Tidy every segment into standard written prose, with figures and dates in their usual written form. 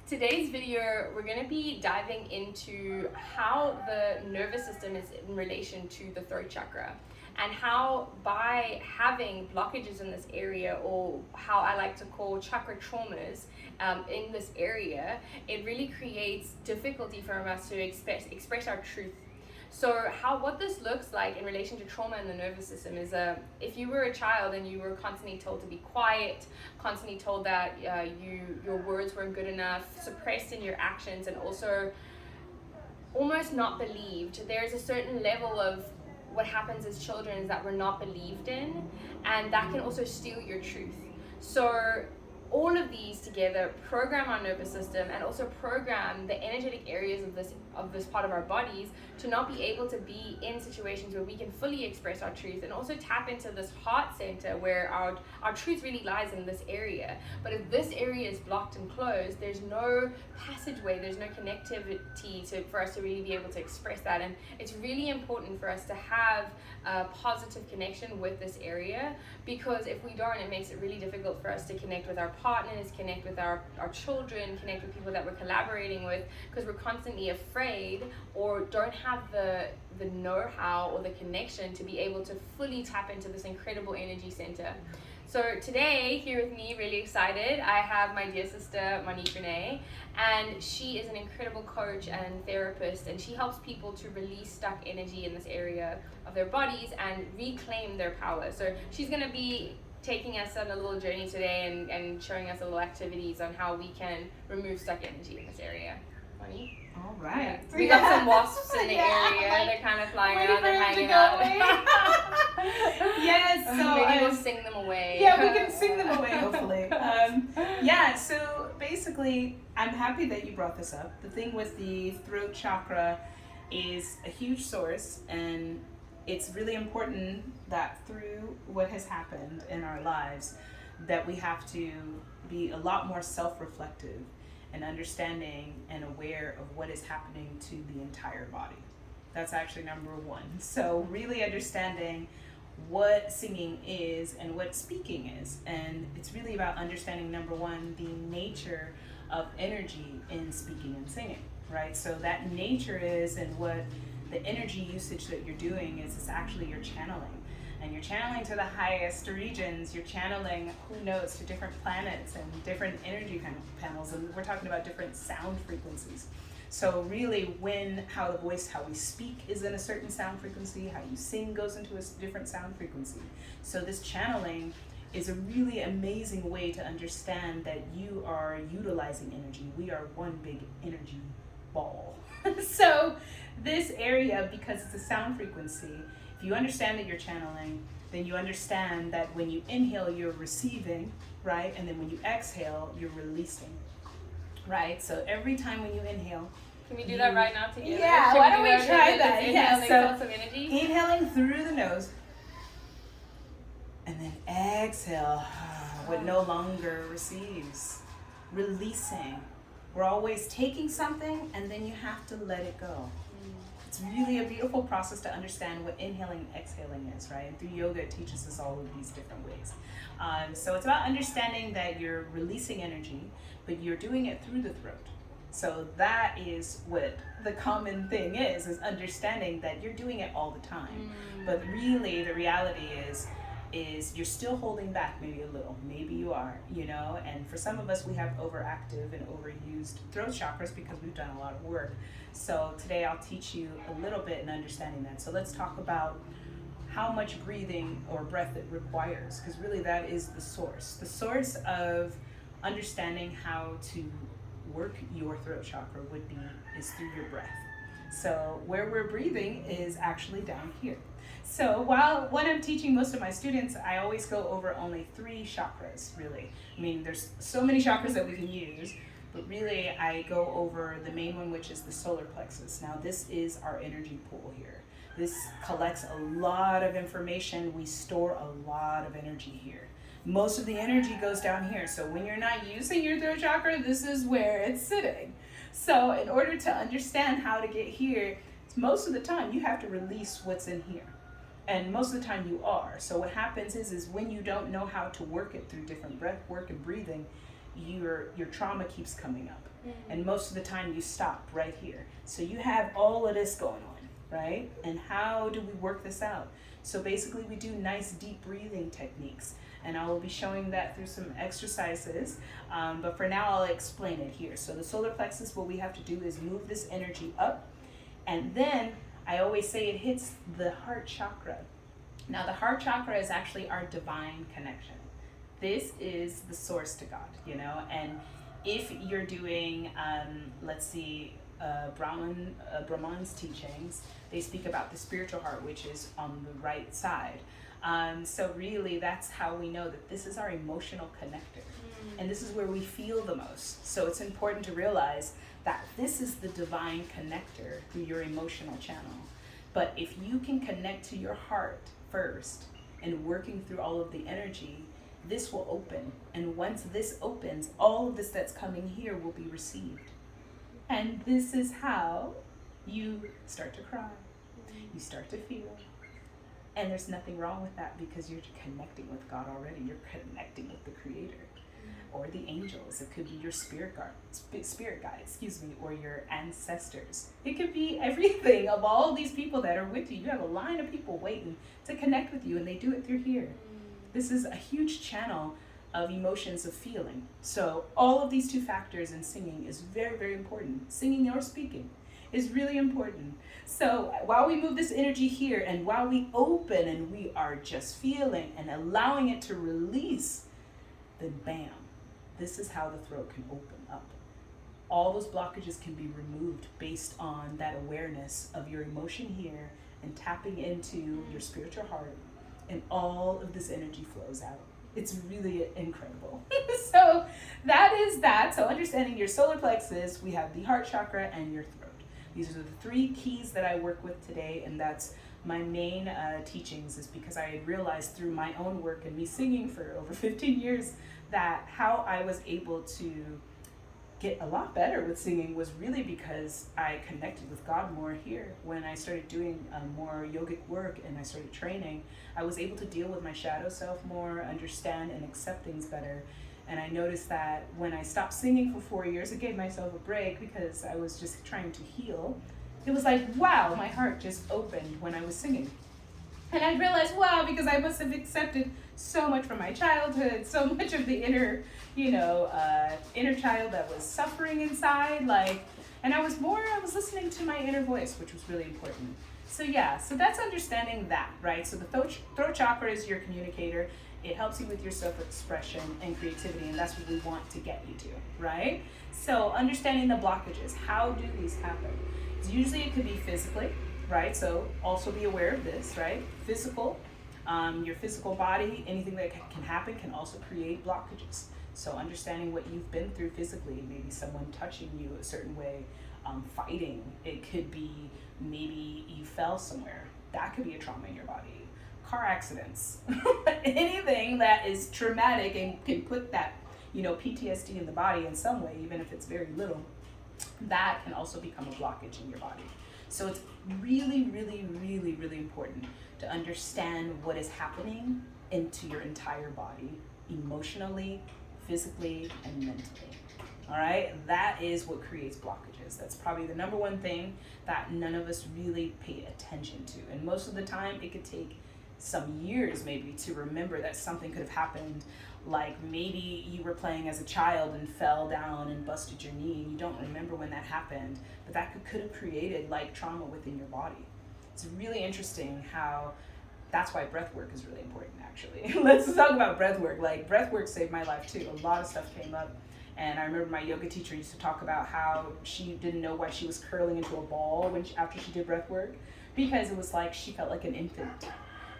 Today's video, we're going to be diving into how the nervous system is in relation to the throat chakra, and how by having blockages in this area, or how I like to call chakra traumas in this area, it really creates difficulty for us to express our truth. So what this looks like in relation to trauma in the nervous system is if you were a child and you were constantly told to be quiet, constantly told that your words weren't good enough, suppressed in your actions, and also almost not believed. There's a certain level of what happens as children is that we're not believed in, and that can also steal your truth. So all of these together program our nervous system and also program the energetic areas of this part of our bodies to not be able to be in situations where we can fully express our truth, and also tap into this heart center where our truth really lies in this area. But if this area is blocked and closed, there's no passageway, there's no connectivity for us to really be able to express that. And it's really important for us to have a positive connection with this area, because if we don't, it makes it really difficult for us to connect with our partners, connect with our children, connect with people that we're collaborating with, because we're constantly afraid or don't have the know-how or the connection to be able to fully tap into this incredible energy center. So today, here with me, really excited, I have my dear sister Monique Renee, and she is an incredible coach and therapist, and she helps people to release stuck energy in this area of their bodies and reclaim their power. So she's going to be taking us on a little journey today and showing us a little activities on how we can remove stuck energy in this area. Monique? All right. We got some wasps in the area. They're kind of flying around and hanging out. Yes. So maybe we'll sing them away. Yeah, we can sing them away, hopefully. So basically, I'm happy that you brought this up. The thing with the throat chakra is a huge source, and it's really important that through what has happened in our lives, that we have to be a lot more self-reflective and understanding and aware of what is happening to the entire body. That's actually number one. So really understanding what singing is and what speaking is. And it's really about understanding, number one, the nature of energy in speaking and singing, right? So that nature is, and what the energy usage that you're doing is actually you're channeling. And you're channeling to the highest regions, you're channeling, who knows, to different planets and different energy panels, and we're talking about different sound frequencies. So really how we speak is in a certain sound frequency, how you sing goes into a different sound frequency. So this channeling is a really amazing way to understand that you are utilizing energy. We are one big energy ball. So this area, because it's a sound frequency, if you understand that you're channeling, then you understand that when you inhale, you're receiving, right? And then when you exhale, you're releasing, right? So every time when you inhale, can we do that right now together? Yeah, why don't we try that? Yeah, So of energy. Inhaling through the nose, and then exhale, what no longer receives. Releasing. We're always taking something, and then you have to let it go. It's really a beautiful process to understand what inhaling and exhaling is, right? And through yoga, it teaches us all of these different ways. So it's about understanding that you're releasing energy, but you're doing it through the throat. So that is what the common thing is understanding that you're doing it all the time. But really, the reality is you're still holding back maybe a little. Maybe you are, and for some of us, we have overactive and overused throat chakras because we've done a lot of work. So today I'll teach you a little bit in understanding that. So let's talk about how much breathing or breath it requires, because really that is the source of understanding how to work your throat chakra is through your breath. So where we're breathing is actually down here. So when I'm teaching most of my students, I always go over only 3 chakras, really. I mean, there's so many chakras that we can use, but really I go over the main one, which is the solar plexus. Now this is our energy pool here. This collects a lot of information. We store a lot of energy here. Most of the energy goes down here. So when you're not using your throat chakra, this is where it's sitting. So in order to understand how to get here, most of the time you have to release what's in here. And most of the time you are. So what happens is when you don't know how to work it through different breath work and breathing, your trauma keeps coming up. And most of the time you stop right here. So you have all of this going on, right? And how do we work this out? So basically we do nice deep breathing techniques, and I will be showing that through some exercises, but for now I'll explain it here. So the solar plexus, what we have to do is move this energy up, and then I always say it hits the heart chakra. Now the heart chakra is actually our divine connection. This is the source to God, you know, and if you're doing, let's see, Brahman's teachings, they speak about the spiritual heart, which is on the right side. So really that's how we know that this is our emotional connector. And this is where we feel the most. So it's important to realize that this is the divine connector through your emotional channel. But if you can connect to your heart first and working through all of the energy, this will open. And once this opens, all of this that's coming here will be received. And this is how you start to cry. You start to feel. And there's nothing wrong with that, because you're connecting with God already. You're connecting with the Creator or the angels. It could be your spirit guide, or your ancestors. It could be everything of all these people that are with you. You have a line of people waiting to connect with you, and they do it through here. This is a huge channel of emotions, of feeling. So all of these two factors in singing is very, very important. Singing or speaking is really important. So while we move this energy here, and while we open and we are just feeling and allowing it to release, then bam, this is how the throat can open up. All those blockages can be removed based on that awareness of your emotion here and tapping into your spiritual heart, and all of this energy flows out. It's really incredible. So that is that. So understanding your solar plexus, we have the heart chakra and your throat. These are the three keys that I work with today, and that's my main teachings, is because I had realized through my own work and me singing for over 15 years that how I was able to get a lot better with singing was really because I connected with God more here. When I started doing more yogic work and I started training, I was able to deal with my shadow self more, understand and accept things better. And I noticed that when I stopped singing for 4 years, I gave myself a break because I was just trying to heal. It was like, wow, my heart just opened when I was singing. And I realized, wow, because I must have accepted so much from my childhood, so much of the inner child that was suffering inside, and I was listening to my inner voice, which was really important. So that's understanding that, right? So the throat chakra is your communicator. It helps you with your self-expression and creativity, and that's what we want to get you to, right? So understanding the blockages, how do these happen? Usually it could be physically, right? So also be aware of this, right? Physical, your physical body, anything that can happen can also create blockages. So understanding what you've been through physically, maybe someone touching you a certain way, fighting. It could be maybe you fell somewhere. That could be a trauma in your body. Car accidents, anything that is traumatic and can put that, PTSD in the body in some way, even if it's very little, that can also become a blockage in your body. So it's really, really, really, really important to understand what is happening into your entire body, emotionally, physically, and mentally. All right, that is what creates blockages. That's probably the number one thing that none of us really pay attention to. And most of the time, it could take some years maybe to remember that something could have happened. Like maybe you were playing as a child and fell down and busted your knee, and you don't remember when that happened, but that could have created like trauma within your body. It's really interesting how that's why breath work is really important, actually. Let's talk about breath work. Like breath work saved my life too. A lot of stuff came up. And I remember my yoga teacher used to talk about how she didn't know why she was curling into a ball after she did breath work, because it was like she felt like an infant.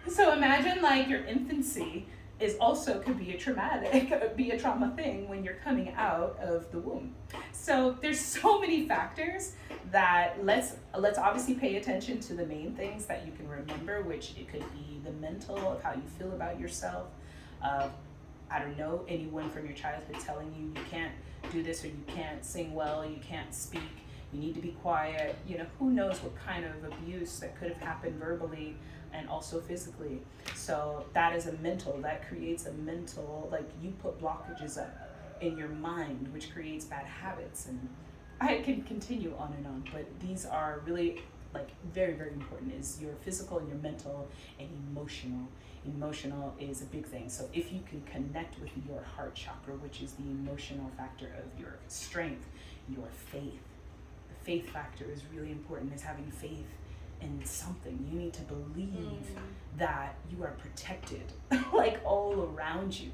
So imagine like your infancy could be a trauma thing when you're coming out of the womb. So there's so many factors that let's obviously pay attention to the main things that you can remember, which it could be the mental of how you feel about yourself. I don't know, anyone from your childhood telling you can't do this, or you can't sing well, you can't speak, you need to be quiet. Who knows what kind of abuse that could have happened verbally and also physically. So that is that creates a mental, like you put blockages up in your mind, which creates bad habits. And I can continue on and on, but these are really like very, very important, is your physical and your mental and emotional. Emotional is a big thing. So if you can connect with your heart chakra, which is the emotional factor of your strength, your faith. The faith factor is really important, is having faith in something. You need to believe that you are protected like all around you.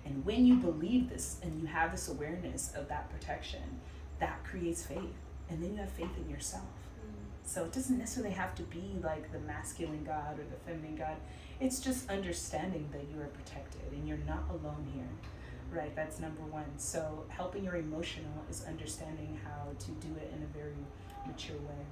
And when you believe this and you have this awareness of that protection, that creates faith. And then you have faith in yourself. So it doesn't necessarily have to be like the masculine God or the feminine God. It's just understanding that you are protected and you're not alone here, right? That's number one. So helping your emotional is understanding how to do it in a very mature way.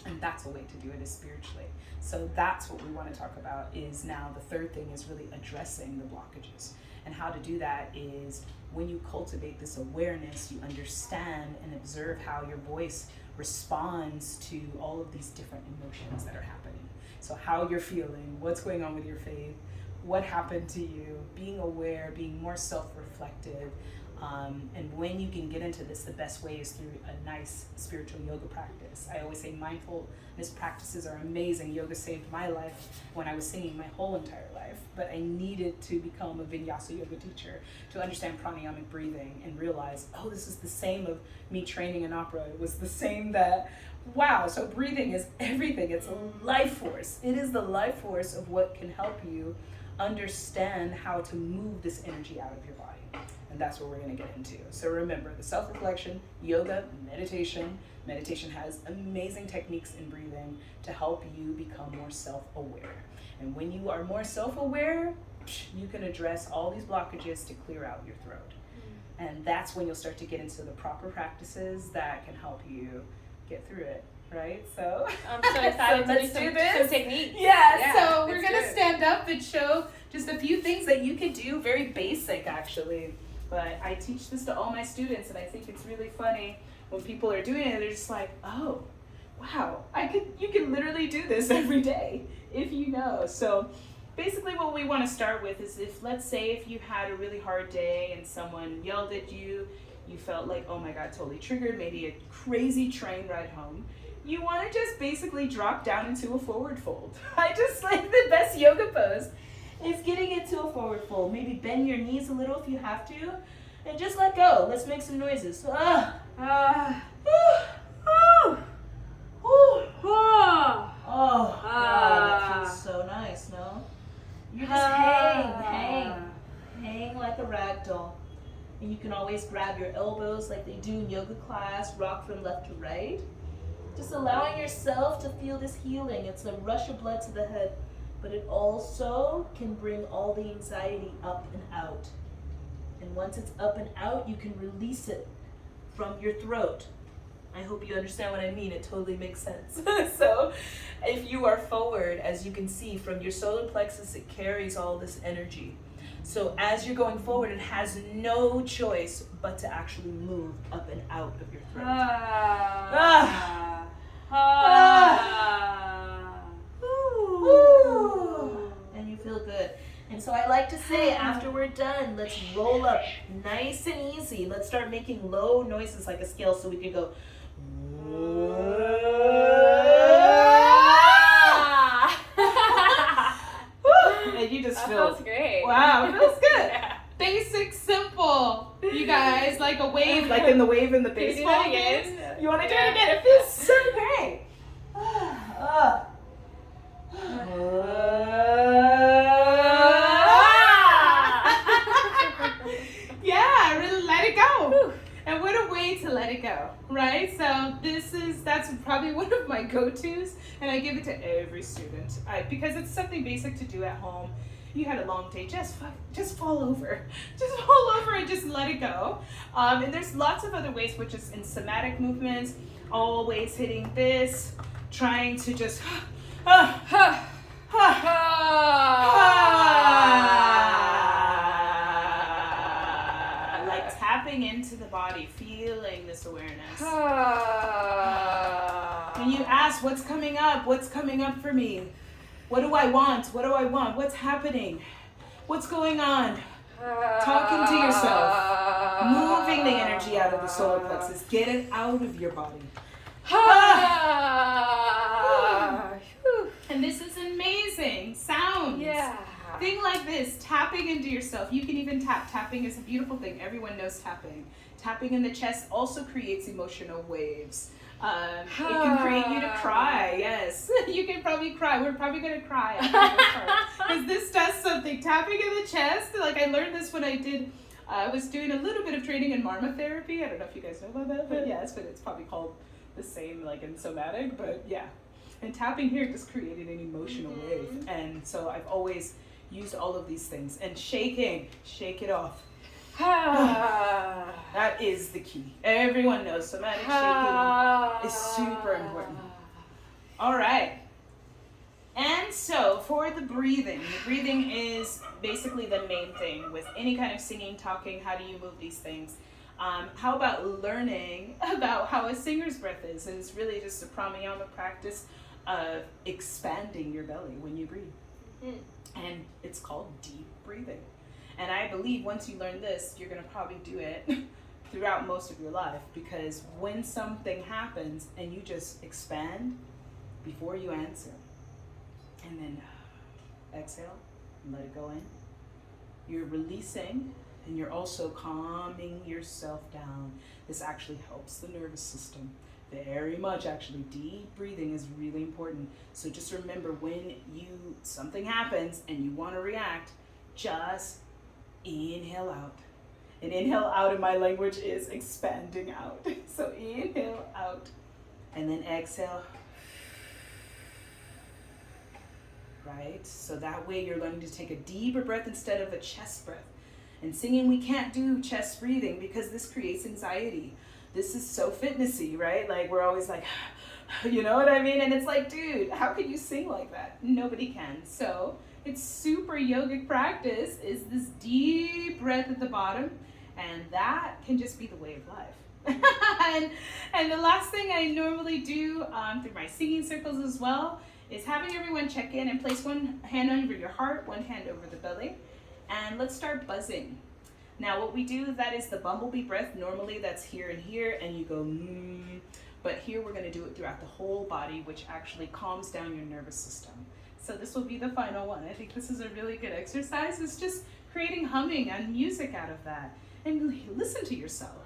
And that's a way to do it, is spiritually. So that's what we want to talk about. Is now the third thing is really addressing the blockages. And how to do that is when you cultivate this awareness, you understand and observe how your voice responds to all of these different emotions that are happening. So how you're feeling, what's going on with your faith, what happened to you, being aware, being more self-reflective. And when you can get into this, the best way is through a nice spiritual yoga practice. I always say mindfulness practices are amazing. Yoga saved my life when I was singing my whole entire life, but I needed to become a vinyasa yoga teacher to understand pranayamic breathing and realize, oh, this is the same of me training in opera. It was the same that, wow, so breathing is everything. It's a life force. It is the life force of what can help you understand how to move this energy out of your body. And that's what we're going to get into. So remember, the self-reflection, yoga, meditation. Meditation has amazing techniques in breathing to help you become more self-aware. And when you are more self-aware, you can address all these blockages to clear out your throat. And that's when you'll start to get into the proper practices that can help you get through it. Right? So I'm so excited so to let's do this. some techniques. Yeah, so we're going to good. stand up and show just a few things that you could do, very basic actually. But I teach this to all my students, and I think it's really funny when people are doing it. They're just like, "Oh, wow! You can literally do this every day if you know." So, basically, what we want to start with is let's say if you had a really hard day and someone yelled at you, you felt like, "Oh my God, totally triggered." Maybe a crazy train ride home. You want to just basically drop down into a forward fold. I just like the best yoga pose. Is getting into a forward fold. Maybe bend your knees a little if you have to. And just let go. Let's make some noises. Oh, wow, that feels so nice, no? You just hang like a rag doll. And you can always grab your elbows like they do in yoga class, rock from left to right. Just allowing yourself to feel this healing. It's a rush of blood to the head, but it also can bring all the anxiety up and out. And once it's up and out, you can release it from your throat. I hope you understand what I mean. It totally makes sense. So if you are forward, as you can see from your solar plexus, it carries all this energy. So as you're going forward, it has no choice but to actually move up and out of your throat. And you feel good. And so I like to say, after we're done, let's roll up nice and easy. Let's start making low noises like a scale, so we can go. And you just feel. Feels great. Wow, it feels good. Yeah. Basic, simple. You guys, like a wave, like in the wave in the Can you do baseball that again? games. You want to do it again? It feels so great. Yeah, really let it go. And what a way to let it go, right? So that's probably one of my go-tos, and I give it to every student because it's something basic to do at home. You had a long day, just fall over. Just fall over and just let it go. And there's lots of other ways, which is in somatic movements, always hitting this, trying to just like tapping into the body, feeling this awareness. And you ask, what's coming up? What's coming up for me? What do I want? What do I want? What's happening? What's going on? Talking to yourself. Moving the energy out of the solar plexus. Get it out of your body. And this is amazing. Sounds. Yeah. Thing like this, tapping into yourself. You can even tap. Tapping is a beautiful thing. Everyone knows tapping. Tapping in the chest also creates emotional waves. It can create you to cry. Yes, you can probably cry. We're probably gonna cry after this part because this does something. Tapping in the chest. Like I learned this when I was doing a little bit of training in Marma therapy. I don't know if you guys know about that, but yes, but it's probably called the same like in somatic. But yeah, and tapping here just created an emotional wave, and so I've always used all of these things. And shaking, shake it off. That is the key. Everyone knows somatic shaking is super important. All right. And so for the breathing is basically the main thing with any kind of singing, talking. How do you move these things? How about learning about how a singer's breath is? And it's really just a pranayama practice of expanding your belly when you breathe. And it's called deep breathing. And I believe once you learn this, you're going to probably do it throughout most of your life, because when something happens and you just expand before you answer, and then exhale and let it go in, you're releasing and you're also calming yourself down. This actually helps the nervous system very much. Actually, deep breathing is really important. So just remember, when something happens and you want to react, just inhale out. And inhale out in my language is expanding out. So inhale out and then exhale. Right? So that way you're learning to take a deeper breath instead of a chest breath. And singing, we can't do chest breathing because this creates anxiety. This is so fitnessy, right? Like we're always like, you know what I mean? And it's like, dude, how can you sing like that? Nobody can. So it's super yogic practice is this deep breath at the bottom, and that can just be the way of life. and the last thing I normally do through my singing circles as well is having everyone check in and place one hand over your heart, one hand over the belly, and let's start buzzing. Now what we do, that is the bumblebee breath. Normally that's here and here, and you go but here we're going to do it throughout the whole body, which actually calms down your nervous system. So this will be the final one. I think this is a really good exercise. It's just creating humming and music out of that. And listen to yourself.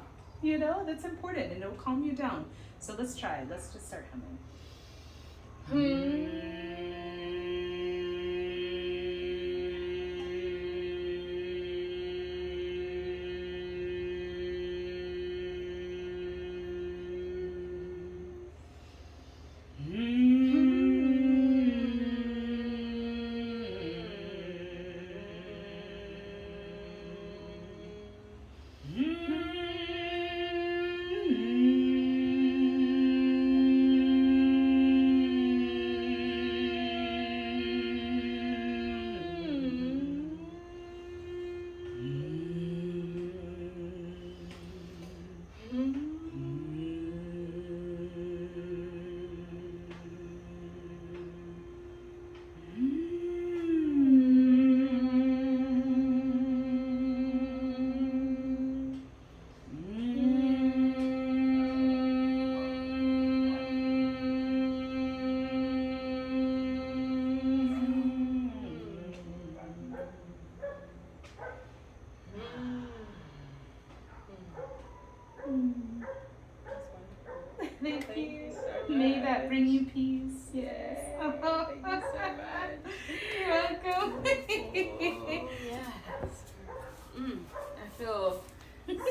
You know, that's important, and it'll calm you down. So let's try it. Let's just start humming. Thank you so much. May that bring you peace. Yes. Thank you so much. You're welcome. Yes. I feel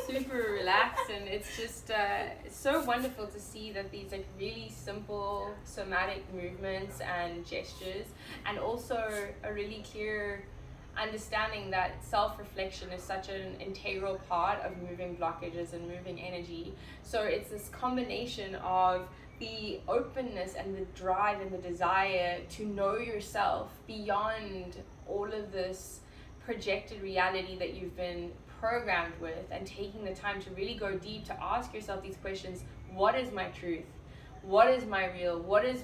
super relaxed, and it's just it's so wonderful to see that these like really simple somatic movements and gestures, and also a really clear understanding that self-reflection is such an integral part of moving blockages and moving energy. So it's this combination of the openness and the drive and the desire to know yourself beyond all of this projected reality that you've been programmed with, and taking the time to really go deep to ask yourself these questions. What is my truth? What is my real? What is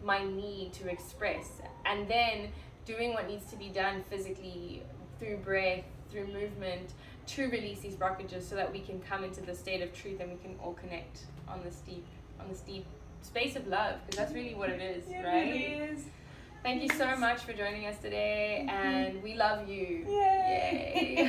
my need to express? And then doing what needs to be done physically, through breath, through movement to release these blockages so that we can come into the state of truth and we can all connect on this deep space of love, because that's really what it is, right? It is. Thank you so much for joining us today, and we love you. Yay. Yay.